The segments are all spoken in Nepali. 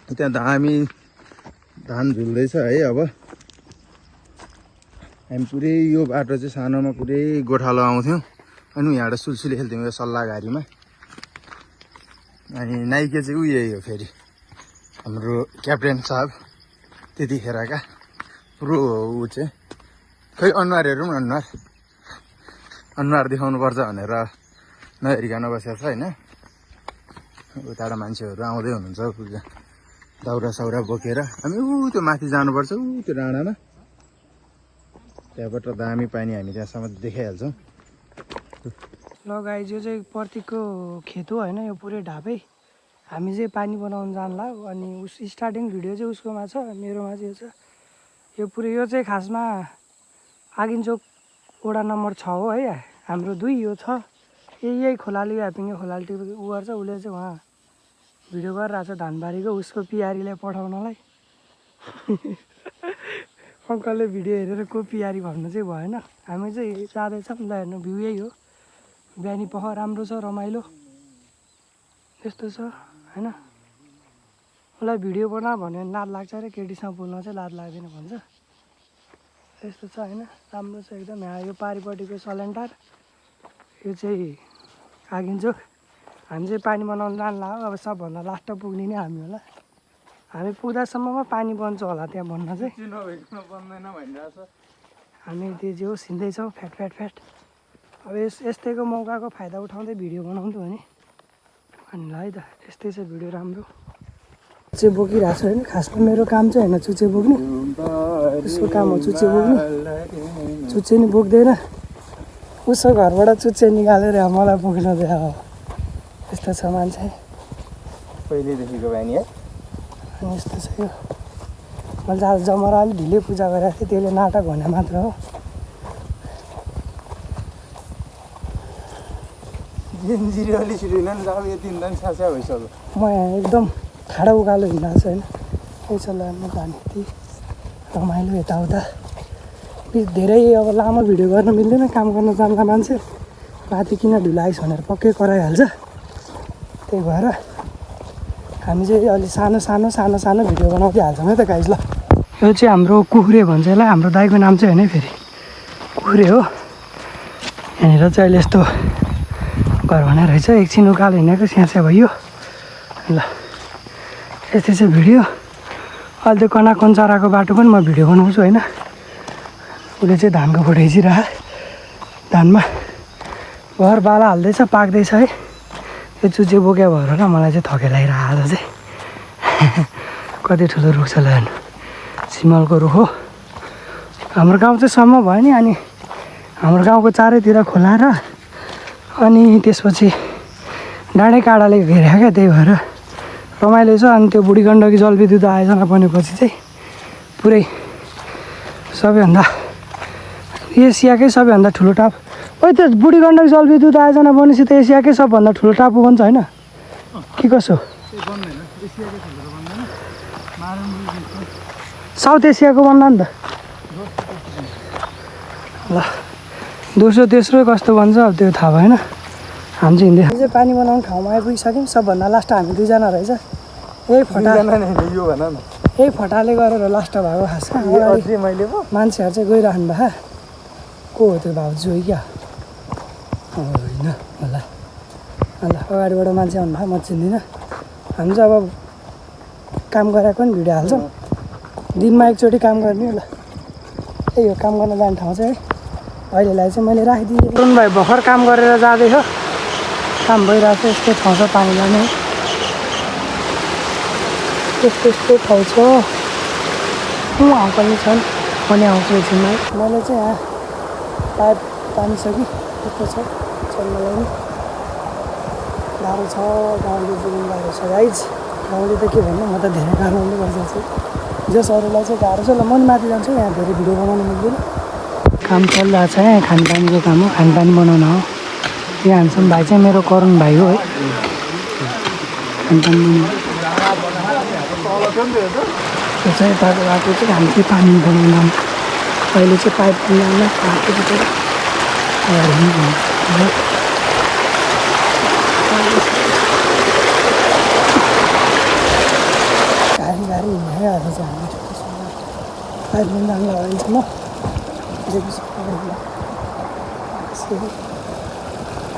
त्यहाँ हामी धान झुल्दैछ है। अब हामी पुरै यो बाटो चाहिँ सानोमा पुरै गोठालो आउँथ्यौँ अनि यहाँबाट सुलसुले खेल्थ्यौँ यो सल्लाहघारीमा। अनि नाइके चाहिँ उयो हो फेरि हाम्रो क्याप्टेन साहब त्यतिखेरका प्रो हो ऊ चाहिँ। खै अनुहार हेरौँ न, अनुहार देखाउनुपर्छ भनेर नहेरिकन बसेको छ होइन। उताबाट मान्छेहरू आउँदै हुनुहुन्छ दाउरा साउरा बोकेर। हामी त्यो माथि जानुपर्छ त्यो डाँडामा, त्यहाँबाट दामी पानी हामी त्यहाँसम्म देखाइहाल्छौँ। ल गाइज यो चाहिँ प्रतीकको खेत हो होइन, यो पुरै ढापै। हामी चाहिँ पानी बनाउनु जानला अनि उस स्टार्टिङ भिडियो चाहिँ उसकोमा छ, मेरोमा चाहिँ यो छ। यो पुरै यो चाहिँ खासमा आगिन्चोक वडा नम्बर 6 हो है। हाम्रो 2 यो छ। यही खोलाली ह्यापिङ खोलाली ऊ गर्छ, उसले चाहिँ उहाँ भिडियो गरिरहेको छ धानबारीको, उसको पिआरीलाई पठाउनलाई। अङ्कलले भिडियो हेरेर को पिआरी भन्नु चाहिँ भएन। हामी चाहिँ जाँदैछौँ ल, हेर्नु भ्यू यही हो। बिहानी पख राम्रो छ, रमाइलो यस्तो छ होइन। उसलाई भिडियो बना भन्यो भने लाज लाग्छ अरे, केटीसँग बोल्न चाहिँ लाज लाग्दैन भन्छ। यस्तो छ होइन, राम्रो छ एकदम। यहाँ यो पारिपट्टिको सलेन्टार, यो चाहिँ आगिन्चोक। हामी चाहिँ पानी बनाउनु जान्ला हो। अब सबभन्दा लास्ट पुग्ने नै हामी होला। हामी पुग्दासम्ममा पानी बन्छ होला त्यहाँ भन्न चाहिँ। हामी त्यो जे होस् हिँड्दैछौँ फ्याट फ्याट फ्याट। अब यस्तैको मौकाको फाइदा उठाउँदै भिडियो बनाउँथ्यो भने अनि ल है त। यस्तै छ भिडियो राम्रो। चुच्चे बोकिरहेको छु होइन, खासमा मेरो काम चाहिँ होइन चुच्चे बोक्ने, यसको काम हो चुच्चे बोक्ने। चुच्चे नि बोक्दैन, उसको घरबाट चुच्चे निकालेर मलाई बोक्न दिए। अब यस्तो छ मान्छे पहिल्यैदेखिको बानी है। अनि यस्तो छ यो। मैले आज जमरा अलिक ढिलै पूजा गरेको थिएँ, त्यसले नाटक भने मात्र हो। जिन्जिरी अलि छिटो हिँड्नु अब यो 3 दिन स्यास्या भइसक्यो। म यहाँ एकदम ठाडो उकालो हिँडिरहेको छु होइन। त्यही छ ल, म जाने थिएँ रमाइलो यताउता। धेरै अब लामो भिडियो गर्न मिल्दैन, काम गर्न जान्दा मान्छे माथि किन ढिलाइस् भनेर पक्कै कराइहाल्छ। त्यही भएर हामी चाहिँ अलि सानो भिडियो बनाउँदै हाल्छौँ है त गाइज ल। यो चाहिँ हाम्रो कुखुरे भन्छ यसलाई, हाम्रो दाइको नाम चाहिँ होइन फेरि कुखुरे हो। यहाँनिर चाहिँ अहिले यस्तो घर भने रहेछ, एकछिन उकालो हिँडेको स्यास्या भयो ल। यस्तै चाहिँ भिडियो। अहिले त्यो कनाकन चराको बाटो पनि म भिडियो बनाउँछु होइन। उसले चाहिँ धानको फोटो खिचिरह, धानमा भर बाला हाल्दैछ, पाक्दैछ है। यो चुच्चे बोक्या भएर र मलाई चाहिँ थके लागिरहेको आज चाहिँ। कति ठुलो रुख छ ल हेर्नु, सिमलको रुख हो। हाम्रो गाउँ चाहिँ सम्म भयो नि। अनि हाम्रो गाउँको चारैतिर खोला र अनि त्यसपछि डाँडै काँडाले घेरेको क्या, त्यही भएर रमाइलो छ। अनि त्यो बुढी गण्डकी जलविद्युत आयोजना बनेपछि चाहिँ पुरै सबैभन्दा एसियाकै सबैभन्दा ठुलो टापु। ओइ त्यो बुढी गण्डकी जलविद्युत आयोजना बनेपछि त एसियाकै सबभन्दा ठुलो टापु बन्छ होइन कि कसो? साउथ एसियाको बन्ला नि त ल। दोस्रो तेस्रो कस्तो बन्छ अब त्यो थाहा भएन। हामी चाहिँ हिँड्दै चाहिँ पानी बनाउने ठाउँमा आइपुगिसक्यौँ। सबभन्दा लास्ट हामी 2 जना रहेछ। यही फटाले गरेर लास्ट भएको खासमा। मान्छेहरू चाहिँ गइरहनु भएको। को हो त्यो भाउजू हो क्या? होइन होला। अन्त अगाडिबाट मान्छे आउनु भयो, म चिन्दिनँ। हामी चाहिँ अब काम गरेको नि भिडियो हाल्छौँ। दिनमा एकचोटि काम गर्ने ल। त्यही हो काम गर्न जाने ठाउँ चाहिँ है। अहिलेलाई चाहिँ मैले राखिदिएँ। अरुण भाइ भर्खर काम गरेर जाँदैछ, काम भइरहेको छ। यस्तो ठाउँ छ पानी लाने, यस्तो ठाउँ छ। उहाँ पनि छन्, पनि आउँछु एकछिनमा। मैले चाहिँ यहाँ पाइप तानिसकेँ। यस्तो छ चल्नलाई नि गाह्रो छ। गाउँले जीवन गाह्रो छ गाइज। गाउँले त के भन्नु, म त धेरै कारणले बसेको छु। जस अरूलाई चाहिँ गाह्रो छ ल। म नि माथि जान्छु, यहाँ धेरै भिडियो बनाउनु मिल्दैन। काम चलिरहेको छ यहाँ, खानपानीको काम हो, खानपानी बनाउन हो। यहाँ हान्सम भाइ चाहिँ मेरो करुण भाइ हो है। खानपानी त्यो चाहिँ यताको बाटो चाहिँ हामी चाहिँ पानी बनाउन अहिले चाहिँ पाइप बनाउन बाटो बिचरा पाइप लाइन जानु लगाइन्छ म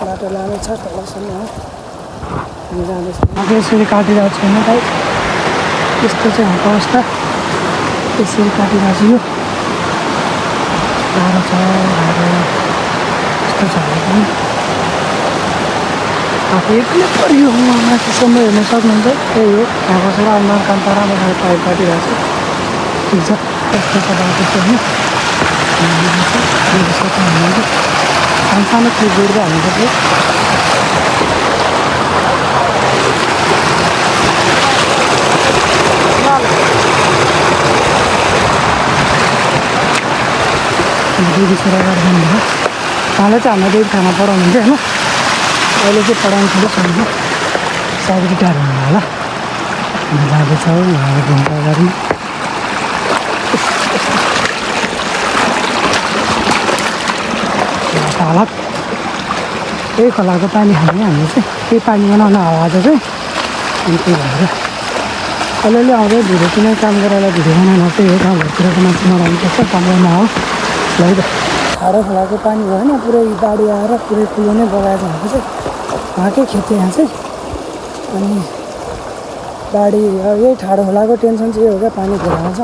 बाटो लानु छ तलसम्म हो हामी जाँदैछौँ यसरी काटिरहेको छैन भाइ यस्तो चाहिँ हाम्रो अवस्था यसरी काटिरहेको छु यो गाह्रो छ यस्तो छ भने आफू एक्लै परियो माथिसम्म हेर्न सक्नुहुन्छ त्यही हो यहाँ बसेर अब काम त राम्रोसँग पाइप काटिरहेको छु ठिक छ यस्तो छ बाटो चाहिँ होइन सानो क्लिप जोड्दै हाल्नुपर्छ दिदी छोरा गर्दैन भयो उहाँले चाहिँ हाम्रो दिदी खाना पढाउनुहुन्छ होइन अहिले चाहिँ पढाउनु छोडो छैन सायद रिटायर हुनु होला हामी जाँदैछौँ उहाँले घुम्दा अगाडि हालत त्यही खोलाको पानी खाने हामीले चाहिँ त्यही पानी बनाउन हो आज चाहिँ अनि त्यही भएर अलिअलि आउँदै भिडियो किन काम गरेर भिडियो बनाउन चाहिँ हो गाउँघरतिरको मान्छे मनाउनुपर्छ काम गर्न हो ल ठाडो खोलाको पानी भएन पुरै बाढी आएर पुरै कुलो नै बगाएछ भनेको चाहिँ उहाँकै खेती यहाँ चाहिँ अनि बाढी अब यही ठाडो खोलाको टेन्सन चाहिँ यो हो क्या पानी धेरै आउँछ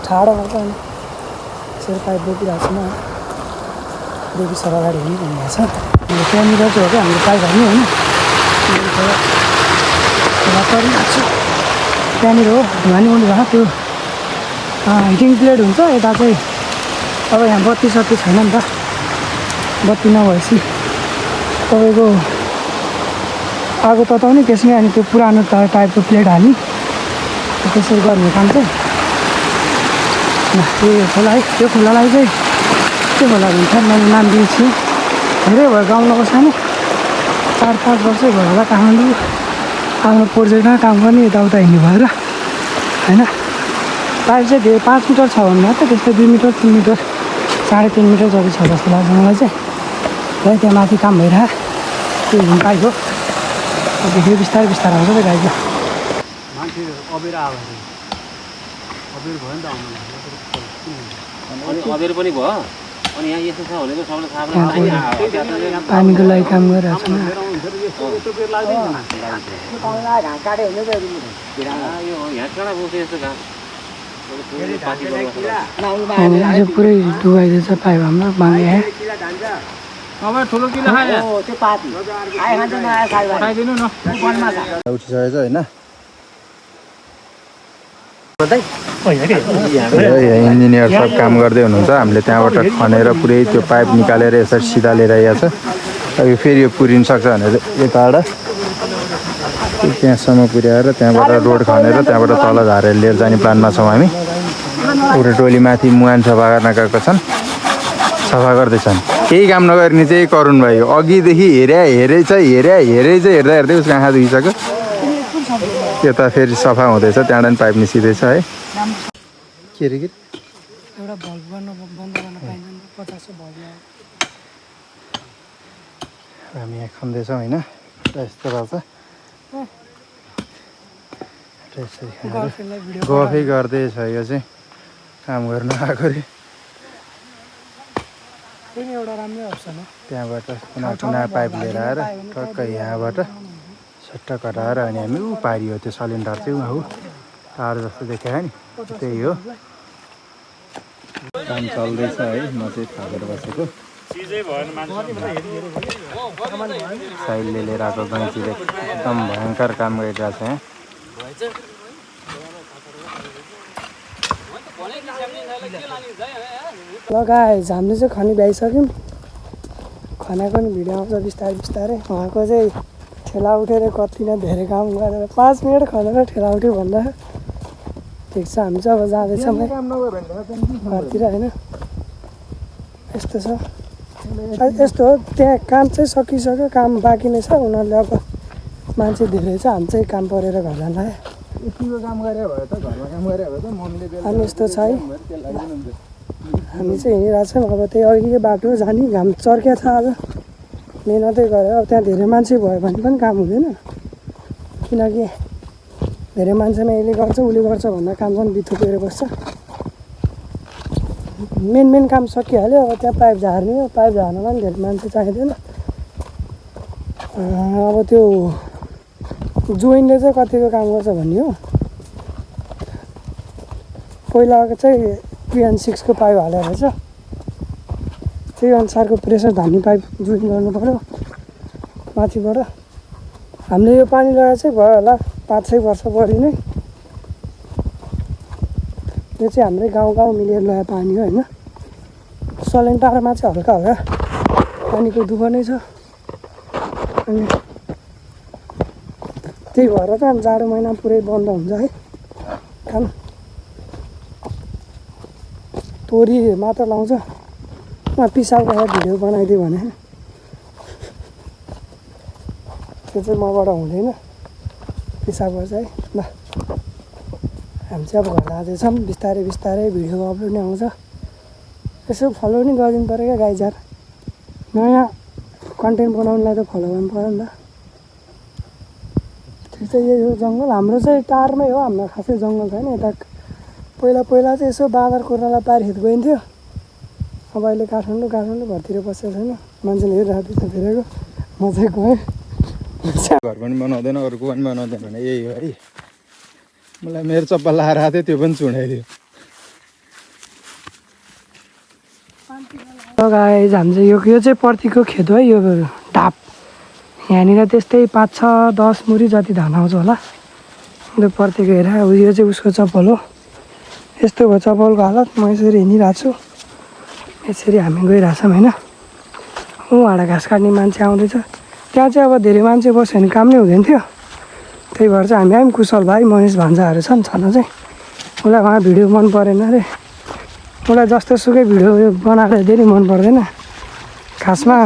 ठाडो आउँछ अनि यसरी पाइप बोकिरहेको छु म देवी सर अगाडि हुने भन्नुभएको छ त्यहाँनिर चाहिँ हो क्या हाम्रो पाइप हाल्ने होइन खोला परिरहेको छु त्यहाँनिर हो धुवानी उठ्नु भएको त्यो हिटिङ प्लेट हुन्छ यता चाहिँ अब यहाँ बत्ती सत्ती छैन नि त बत्ती नभएपछि तपाईँको आगो तताउने त्यसमै अनि त्यो पुरानो टाइपको प्लेट हाल्ने त्यसरी गर्ने काम चाहिँ यो खोला है त्यो खोलालाई चाहिँ के खोला भन्छ मैले नाम दिएको छु धेरै भयो गाउँ नबस्नु 4-5 वर्षै भयो होला काठमाडौँ आफ्नो प्रोजेक्टमा काम गर्ने यताउता हिँड्नु भएर होइन पाइप चाहिँ धेरै 5 मिटर छ भन्दा त त्यस्तै 2 मिटर 3 मिटर 3.5 मिटर जति छ जस्तो लाग्छ मलाई चाहिँ है त्यहाँ माथि काम भइरहेको त्यो हिँड पाइप हो भिडियो बिस्तारै बिस्तारै आउँछ त गाईको मान्छे अबेर आयो अबेर भयो नि त आउनु अबेर पनि भयो अनि यहाँ यस्तो छ भनेको सबैलाई थाहा भएन पानीको लागि काम गरिरहेको छु पुरै डुबाइदिएछ पाइप हाम्रो बाङ्गे उठिसकेछ होइन इन्जिनियर सब काम गर्दै हुनुहुन्छ हामीले त्यहाँबाट खनेर पुरै त्यो पाइप निकालेर यसरी सिधा लिएर आइएको छ अब फेरि यो पुरिन सक्छ भनेर यताबाट त्यहाँसम्म पुर्याएर त्यहाँबाट रोड खनेर त्यहाँबाट तल झारेर लिएर जाने प्लानमा छौँ हामी एउटा टोली माथि मुहान सफा गर्न गएको छन् सफा गर्दैछन् केही काम नगर्ने चाहिँ करुण भाइ हो अघिदेखि हेरै हेर्दा उसको आँखा दुखिसक्यो यता फेरि सफा हुँदैछ त्यहाँबाट पनि पाइप निस्किँदैछ है के अरे के एउटा भल्भ गर्न बन्द गर्न पाइँदैन 50 भल्भ हामी यहाँ खन्दैछौँ होइन यस्तो रहेछ गफै गर्दैछ यो चाहिँ काम गर्न आएको अरे एउटा राम्रै अप्सन हो त्यहाँबाट कुना पाइप लिएर आएर टक्क यहाँबाट सट्ट कटाएर अनि हामी ऊ पारियो त्यो सिलिन्डर चाहिँ ऊ तार जस्तो देखायो नि त्यही हो काम चल्दैछ है म चाहिँ थालेर बसेको साइडले लिएर आएको गैँचीले एकदम भयङ्कर काम गरिरहेको छ यहाँ लगाएछ हामीले चाहिँ खनी भ्याइसक्यौँ खनाको नि भिडियो आउँछ बिस्तारै बिस्तारै उहाँको चाहिँ ठेला उठेर कति न धेरै काम गरेर 5 मिनट खनेर ठेला उठ्यो भन्दा ठिक छ हामी चाहिँ अब जाँदैछौँ घरतिर होइन यस्तो छ यस्तो हो त्यहाँ काम चाहिँ सकिसक्यो काम बाँकी नै छ उनीहरूले अब मान्छे धेरै छ हामी चाहिँ काम परेर घर जान अनि यस्तो छ है हामी चाहिँ हिँडिरहेको छौँ अब त्यही अघिकै बाटो जाने घाम चर्किया छ अब मिहिनेतै गरेर अब त्यहाँ धेरै मान्छे भयो भने पनि काम हुँदैन किनकि धेरै मान्छेमा यसले गर्छ उसले गर्छ भन्दा काम चाहिँ बिथोकेर बस्छ मेन काम सकिहाल्यो। अब त्यहाँ पाइप झार्ने हो, पाइप झार्नमा पनि धेरै मान्छे चाहिँदैन। अब त्यो जोइनले चाहिँ कतिको काम गर्छ भन्ने हो। पहिलाको चाहिँ 3/6 पाइप हालेर रहेछ, त्यही अनुसारको प्रेसर धान्ने पाइप जोइन गर्नु पऱ्यो माथिबाट। हामीले यो पानी लगाएर चाहिँ भयो होला 5-6 वर्ष बढी नै। यो चाहिँ हाम्रै गाउँ मिलेर ल्याए पानी हो होइन। सलेन्टारमा चाहिँ हल्का पानीको दुःख नै छ। अनि त्यही भएर त जाडो महिना पुरै बन्द हुन्छ है काम। तोरी मात्र लाउँछ। पिसाब गरेर भिडियो बनाइदियो भने त्यो चाहिँ मबाट हुँदैन, पिसाब गर्छ है। ल हामी चाहिँ अब घर जाँदैछौँ। बिस्तारै भिडियोको अपलोड नै आउँछ। यसो फलो नि गरिदिनु पऱ्यो क्या गाइजार। नयाँ कन्टेन्ट बनाउनुलाई त फलो गर्नु पऱ्यो नि त। ठिक छ, यही हो जङ्गल हाम्रो चाहिँ टारमै हो। हाम्रो खासै जङ्गल छैन यता। पहिला चाहिँ यसो बाँदर कुर्नलाई पार हित गइन्थ्यो। अब अहिले काठमाडौँ घरतिर बसेको छैन, मान्छेले हेरिरहेको छ धेरैको। म चाहिँ गएँ। घर पनि बनाउँदैन, अरूको पनि बनाउँदैन भने यही हो है। मलाई मेरो चप्पल लाएर आएको थियो, त्यो पनि चुडाइदियो। गाइज हामी चाहिँ यो चाहिँ पर्तीको खेत हो है। यो ढाप यहाँनिर त्यस्तै 5-6-10 मुरी जति धान आउँछ होला। त्यो पर्तीको हेर, यो चाहिँ उसको चप्पल हो। यस्तो भयो चप्पलको हालत। म यसरी हिँडिरहेको छु, यसरी हामी गइरहेछौँ होइन। उहाँबाट घाँस काट्ने मान्छे आउँदैछ। त्यहाँ चाहिँ अब धेरै मान्छे बस्यो भने काम नै हुँदैन थियो। त्यही भएर चाहिँ हामी आयौँ। कुशल भाइ मनिष भान्जाहरू छन् छन चाहिँ। उसलाई उहाँ भिडियो मन परेन अरे। मलाई जस्तो सुकै भिडियो बनाएर धेरै मन पर्दैन खासमा।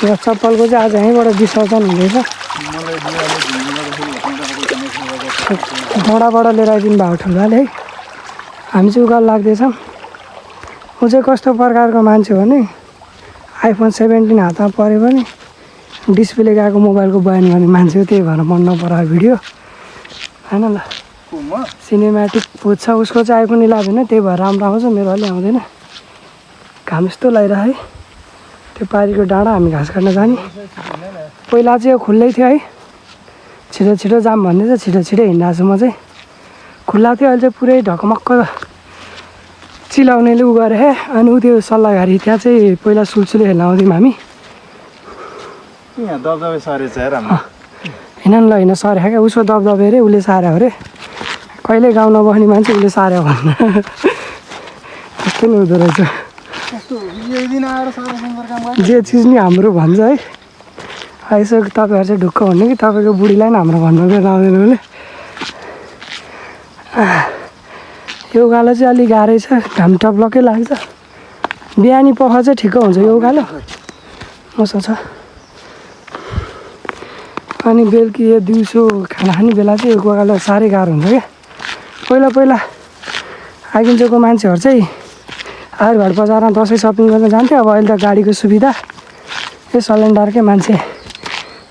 यो चप्पलको चाहिँ आज यहीँबाट विसर्जन हुँदैछ। डाँडाबाट लिएर आइदिनु भएको ठुल्दाले है। हामी चाहिँ उकालो लाग्दैछौँ। ऊ चाहिँ कस्तो प्रकारको मान्छे हो भने iPhone 17 हातमा पऱ्यो भने डिस्प्ले गएको मोबाइलको बयान गर्ने मान्छे हो। त्यही भएर मन नपरायो भिडियो होइन। ल सिनेमेटिक पुज्छ उसको चाहिँ iPhone 11 होइन, त्यही भएर राम्रो आउँछ। मेरो अलि आउँदैन। घाम यस्तो लगाइरह है। त्यो पारीको डाँडा हामी घाँस काट्न जाने। पहिला चाहिँ यो खुल्लै थियो है। छिटो जाम भन्दै चाहिँ छिटो हिँडिरहेको छु म चाहिँ। खुल्ला थियो, अहिले चाहिँ पुरै ढकमक्क चिलाउनेले उ गरे हे। अनि ऊ त्यो सल्लाहघारी त्यहाँ चाहिँ पहिला सुलसुले हेर्न आउँथ्यौँ हामी। होइन ल होइन सरे क्या, उसको दबदबे अरे उसले सार्यो अरे। कहिले गाउँ नबस्ने मान्छे उसले सार्यो भन्न त्यस्तो नि हुँदो रहेछ। जे चिज नि हाम्रो भन्छ है। यसो तपाईँहरू चाहिँ ढुक्क भन्ने कि तपाईँको बुढीलाई पनि हाम्रो भन्नु आउँदैन उसले। यो उकालो चाहिँ अलिक गाह्रै छ, घाम टप्लक्कै लाग्छ। बिहानी पख चाहिँ ठिक्क हुन्छ यो उकालो, मसो छ। अनि बेलुकी यो दिउँसो खाना खाने बेला चाहिँ यो उकालो साह्रै गाह्रो हुन्छ क्या। पहिला आइकिन्छको मान्छेहरू चाहिँ आहिरघाट बजारमा दसैँ सपिङ गर्न जान्थ्यो। अब अहिले त गाडीको सुविधा, यो सलेन्डरकै मान्छे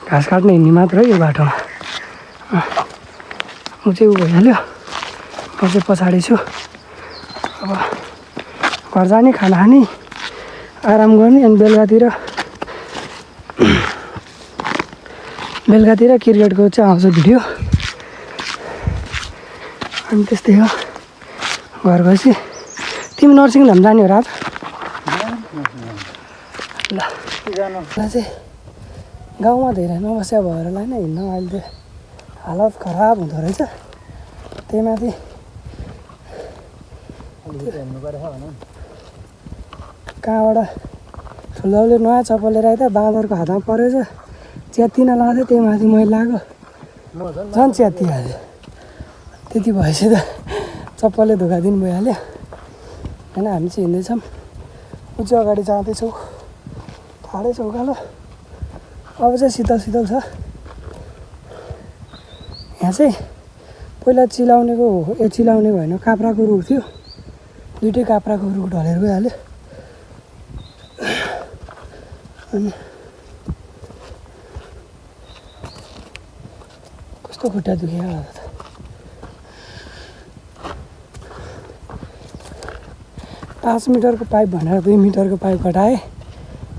घाँस काट्न हिँड्ने मात्र हो यो बाटोमा। ऊ चाहिँ ऊ भइहाल्यो, म चाहिँ पछाडि छु। अब घर जाने, खाना खाने, आराम गर्ने। अनि बेलुकातिर क्रिकेटको चाहिँ आउँछ भिडियो। अनि त्यस्तै हो। घर गएपछि तिमी नर्सिङ होम जाने हो र आज? ल चाहिँ गाउँमा धेरै नबस्या भएर होला होइन हिँड्न अहिले त हालत खराब हुँदो रहेछ। त्यही माथि कहाँबाट ठुलोले नयाँ चप्पल लिएर आयो त बाँदरको हातमा परेछ। च्यातिन लाग्थ्यो, त्यही माथि मैले लगाएको झन् च्यातिहाल्यो। त्यति भएपछि त चप्पलले धोका दिनु भइहाल्यो होइन। हामी चाहिँ हिँड्दैछौँ, ऊ चाहिँ अगाडि जाँदैछौँ। ठाडै छ उकालो, अब चाहिँ शीतल छ। यहाँ चाहिँ पहिला चिलाउनेको होइन, काँक्राको रुख थियो। दुइटै काँक्राको रुख ढलेर गइहाल्यो। अनि कस्तो खुट्टा दुख्यो होला त। 5 मिटरको पाइप भनेर 2 मिटरको पाइप घटाएँ।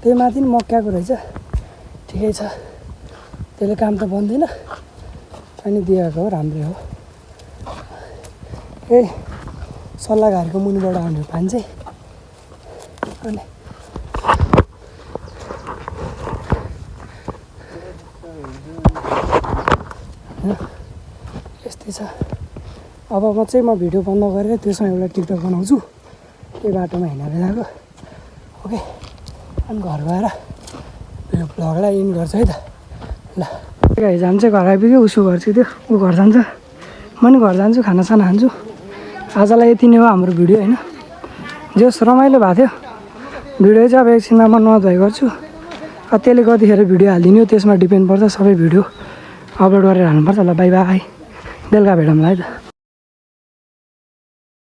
त्यही माथि नि मक्काको रहेछ, ठिकै छ, त्यसले काम त बन्दैन, अनि दिएको हो, राम्रै हो। ए सल्लाहघारको मुनिबाट आउने पानी चाहिँ, अनि यस्तै छ। अब चाहिँ म भिडियो बन्द गरेर त्यसमा एउटा टिकटक बनाउँछु, त्यही बाटोमा हिँडेर गएको। ओके, अनि घर गएर यो भ्लगलाई इन गर्छु है त। ल गाइज हामी चाहिँ घर आइपुग्यो, उसो गर्छु त्यो ऊ घर जान्छ, म नि घर जान्छु, खानासाना खान्छु। आजलाई यति नै हो हाम्रो भिडियो होइन, जस रमाइलो भएको थियो। भिडियो चाहिँ अब एकछिनमा म नुहाइ गर्छु, त्यसले कतिखेर भिडियो हालिदिने हो त्यसमा डिपेन्ड पर्छ, सबै भिडियो अपलोड गरेर हाल्नुपर्छ। ल बाई बाई, बेलुका भेटौँला है त।